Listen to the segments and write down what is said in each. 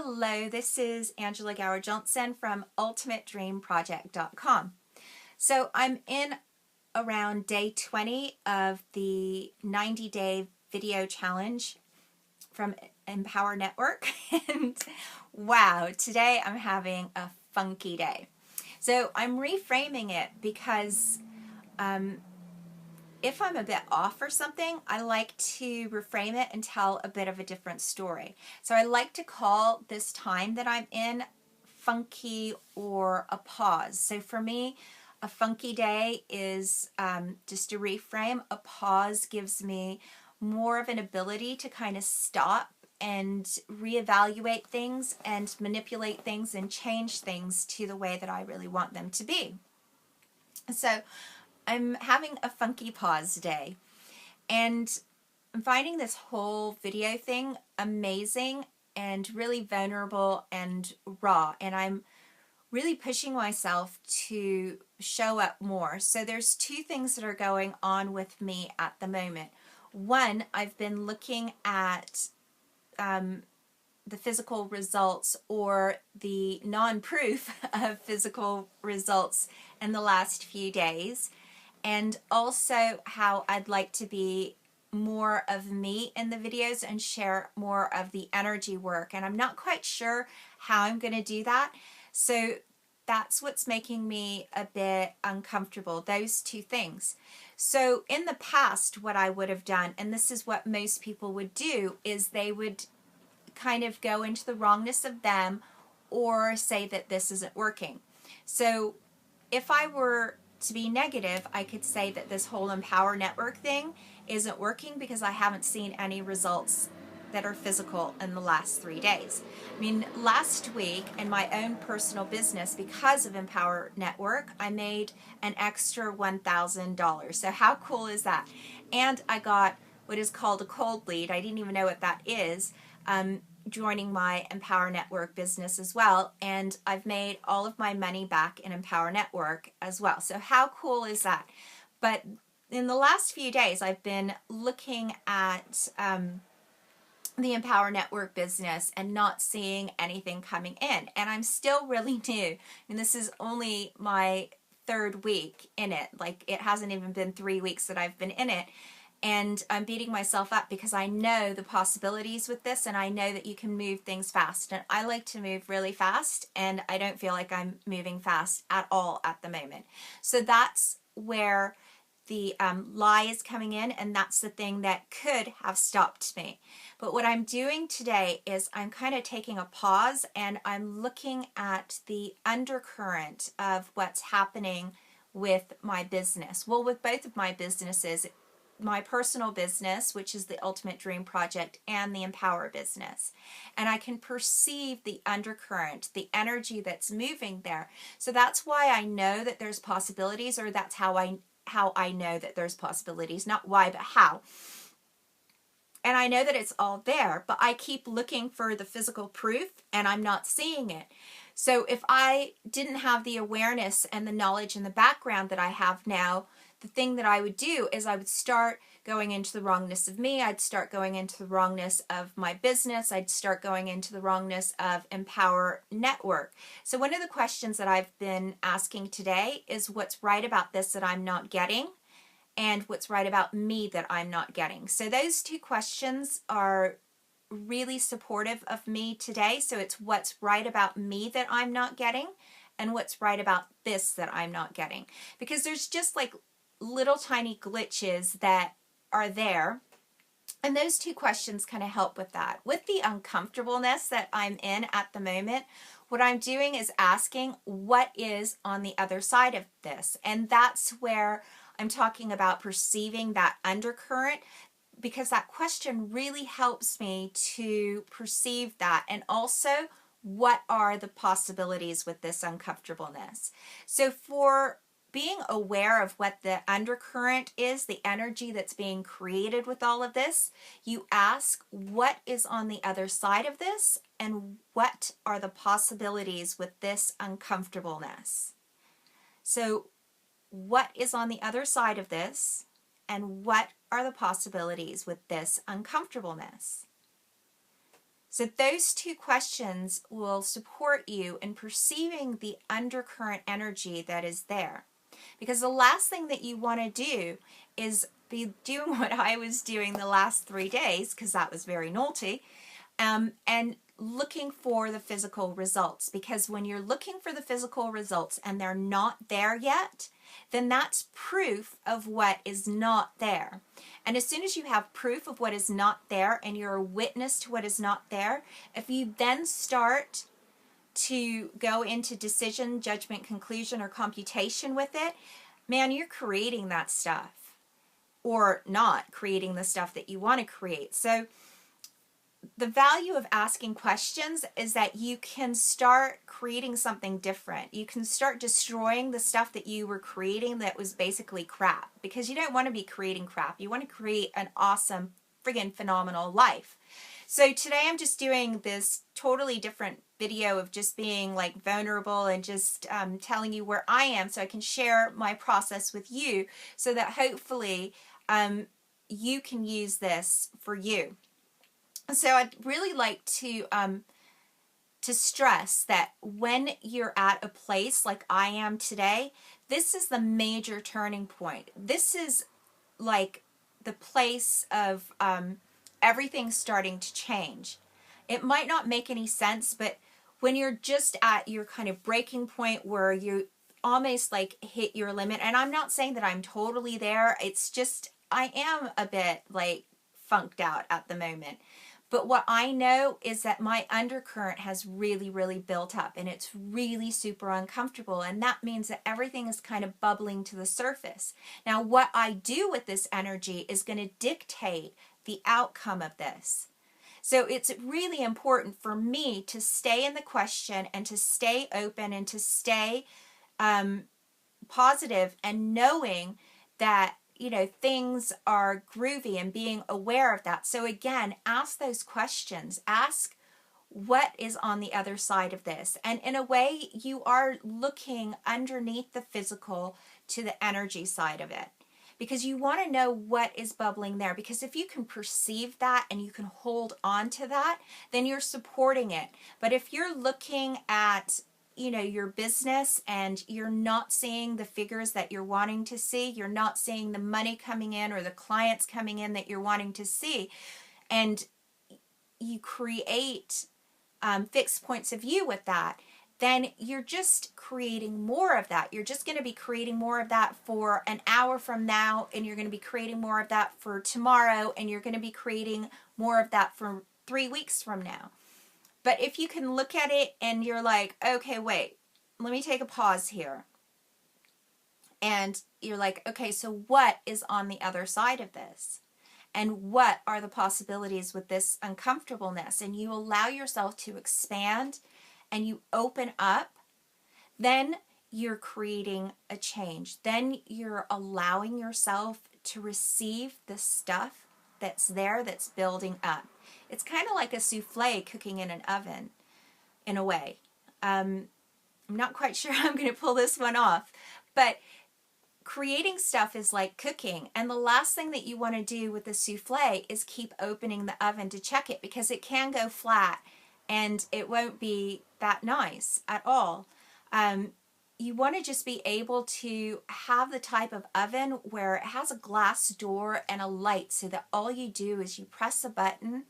Hello, this is Angela Gower-Johnson from ultimatedreamproject.com. So I'm in around day 20 of the 90-day video challenge from Empower Network. And wow, today I'm having a funky day. So I'm reframing it because if I'm a bit off or something, I like to reframe it and tell a bit of a different story. So I like to call this time that I'm in funky or a pause. So for me, a funky day is just a reframe. A pause gives me more of an ability to kind of stop and reevaluate things and manipulate things and change things to the way that I really want them to be. So I'm having a funky pause day, and I'm finding this whole video thing amazing and really vulnerable and raw, and I'm really pushing myself to show up more. So there's two things that are going on with me at the moment. One, I've been looking at the physical results or the non-proof of physical results in the last few days, and also how I'd like to be more of me in the videos and share more of the energy work. And I'm not quite sure how I'm going to do that. So that's what's making me a bit uncomfortable, those two things. So in the past, what I would have done, and this is what most people would do, is they would kind of go into the wrongness of them or say that this isn't working. So if I were to be negative, I could say that this whole Empower Network thing isn't working because I haven't seen any results that are physical in the last 3 days. I mean, last week in my own personal business, because of Empower Network, I made an extra $1,000. So how cool is that? And I got what is called a cold lead. I didn't even know what that is. Joining my Empower Network business as well, and I've made all of my money back in Empower Network as well. So how cool is that? But in the last few days, I've been looking at the Empower Network business and not seeing anything coming in, and I'm still really new. And this is only my 3rd week in it. Like, it hasn't even been 3 weeks that I've been in it. And I'm beating myself up because I know the possibilities with this, and I know that you can move things fast. And I like to move really fast, and I don't feel like I'm moving fast at all at the moment. So that's where the lie is coming in, and that's the thing that could have stopped me. But what I'm doing today is I'm kind of taking a pause, and I'm looking at the undercurrent of what's happening with my business. Well, with both of my businesses, my personal business, which is the Ultimate Dream Project, and the Empower business. And I can perceive the undercurrent, the energy that's moving there. So that's why I know that there's possibilities, or that's how I know that there's possibilities, not why, but how. And I know that it's all there, but I keep looking for the physical proof, and I'm not seeing it. So if I didn't have the awareness and the knowledge and the background that I have now, the thing that I would do is I would start going into the wrongness of me. I'd start going into the wrongness of my business. I'd start going into the wrongness of Empower Network. So one of the questions that I've been asking today is what's right about this that I'm not getting, and what's right about me that I'm not getting. So those two questions are really supportive of me today. So it's what's right about me that I'm not getting, and what's right about this that I'm not getting. Because there's just like little tiny glitches that are there, and those two questions kind of help with that. With the uncomfortableness that I'm in at the moment, what I'm doing is asking what is on the other side of this, and that's where I'm talking about perceiving that undercurrent, because that question really helps me to perceive that, and also what are the possibilities with this uncomfortableness. So for being aware of what the undercurrent is, the energy that's being created with all of this, you ask what is on the other side of this, and what are the possibilities with this uncomfortableness. So what is on the other side of this, and what are the possibilities with this uncomfortableness? So those two questions will support you in perceiving the undercurrent energy that is there. Because the last thing that you want to do is be doing what I was doing the last 3 days, because that was very naughty, and looking for the physical results. Because when you're looking for the physical results and they're not there yet, then that's proof of what is not there. And as soon as you have proof of what is not there and you're a witness to what is not there, if you then start to go into decision, judgment, conclusion, or computation with it, man, you're creating that stuff or not creating the stuff that you want to create. So the value of asking questions is that you can start creating something different. You can start destroying the stuff that you were creating that was basically crap, because you don't want to be creating crap. You want to create an awesome, friggin' phenomenal life. So today I'm just doing this totally different video of just being like vulnerable and just telling you where I am so I can share my process with you so that hopefully you can use this for you. So I'd really like to stress that when you're at a place like I am today, this is the major turning point. This is like the place of everything starting to change. It might not make any sense, but when you're just at your kind of breaking point where you almost like hit your limit, and I'm not saying that I'm totally there, it's just I am a bit like funked out at the moment. But what I know is that my undercurrent has really, really built up, and it's really super uncomfortable. And that means that everything is kind of bubbling to the surface. Now, what I do with this energy is going to dictate the outcome of this. So it's really important for me to stay in the question and to stay open and to stay positive and knowing that things are groovy and being aware of that. So again, ask those questions. Ask what is on the other side of this. And in a way, you are looking underneath the physical to the energy side of it, because you want to know what is bubbling there. Because if you can perceive that and you can hold on to that, then you're supporting it. But if you're looking at your business and you're not seeing the figures that you're wanting to see, you're not seeing the money coming in or the clients coming in that you're wanting to see, and you create fixed points of view with that, then you're just creating more of that. You're just going to be creating more of that for an hour from now, and you're going to be creating more of that for tomorrow, and you're going to be creating more of that for 3 weeks from now. But if you can look at it and you're like, okay, wait, let me take a pause here. And you're like, okay, so what is on the other side of this? And what are the possibilities with this uncomfortableness? And you allow yourself to expand and you open up, then you're creating a change. Then you're allowing yourself to receive the stuff that's there, that's building up. It's kind of like a souffle cooking in an oven, in a way. I'm not quite sure how I'm going to pull this one off, but creating stuff is like cooking. And the last thing that you want to do with the souffle is keep opening the oven to check it, because it can go flat and it won't be that nice at all. You want to just be able to have the type of oven where it has a glass door and a light, so that all you do is you press a button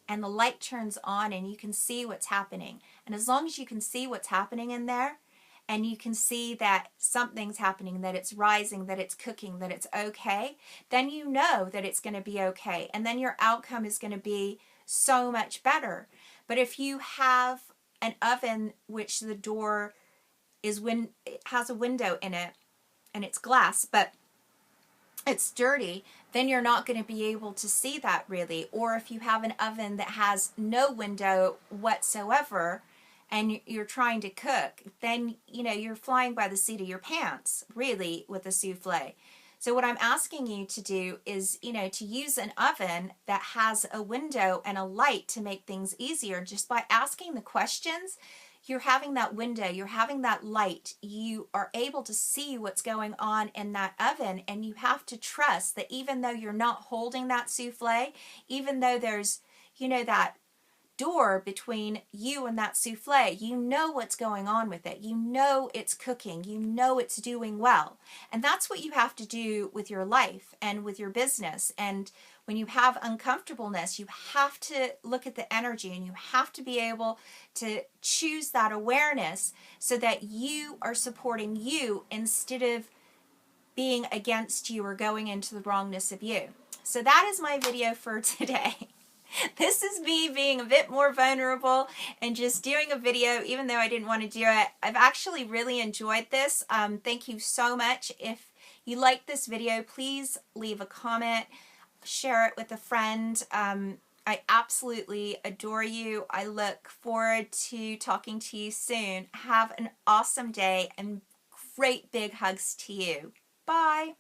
and the light turns on and you can see what's happening. And as long as you can see what's happening in there, and you can see that something's happening, that it's rising, that it's cooking, that it's okay, then you know that it's going to be okay. And then your outcome is going to be so much better. But if you have an oven which the door is it has a window in it and it's glass, but it's dirty, then you're not going to be able to see that really. Or if you have an oven that has no window whatsoever and you're trying to cook, then you're flying by the seat of your pants really with a souffle. So what I'm asking you to do is to use an oven that has a window and a light to make things easier. Just by asking the questions, you're having that window, you're having that light, you are able to see what's going on in that oven. And you have to trust that even though you're not holding that souffle, even though there's that door between you and that souffle. You know what's going on with it. You know it's cooking. You know it's doing well. And that's what you have to do with your life and with your business. And when you have uncomfortableness, you have to look at the energy, and you have to be able to choose that awareness so that you are supporting you instead of being against you or going into the wrongness of you. So that is my video for today. This is me being a bit more vulnerable and just doing a video even though I didn't want to do it. I've actually really enjoyed this. Thank you so much. If you like this video, please leave a comment, share it with a friend. I absolutely adore you. I look forward to talking to you soon. Have an awesome day and great big hugs to you. Bye.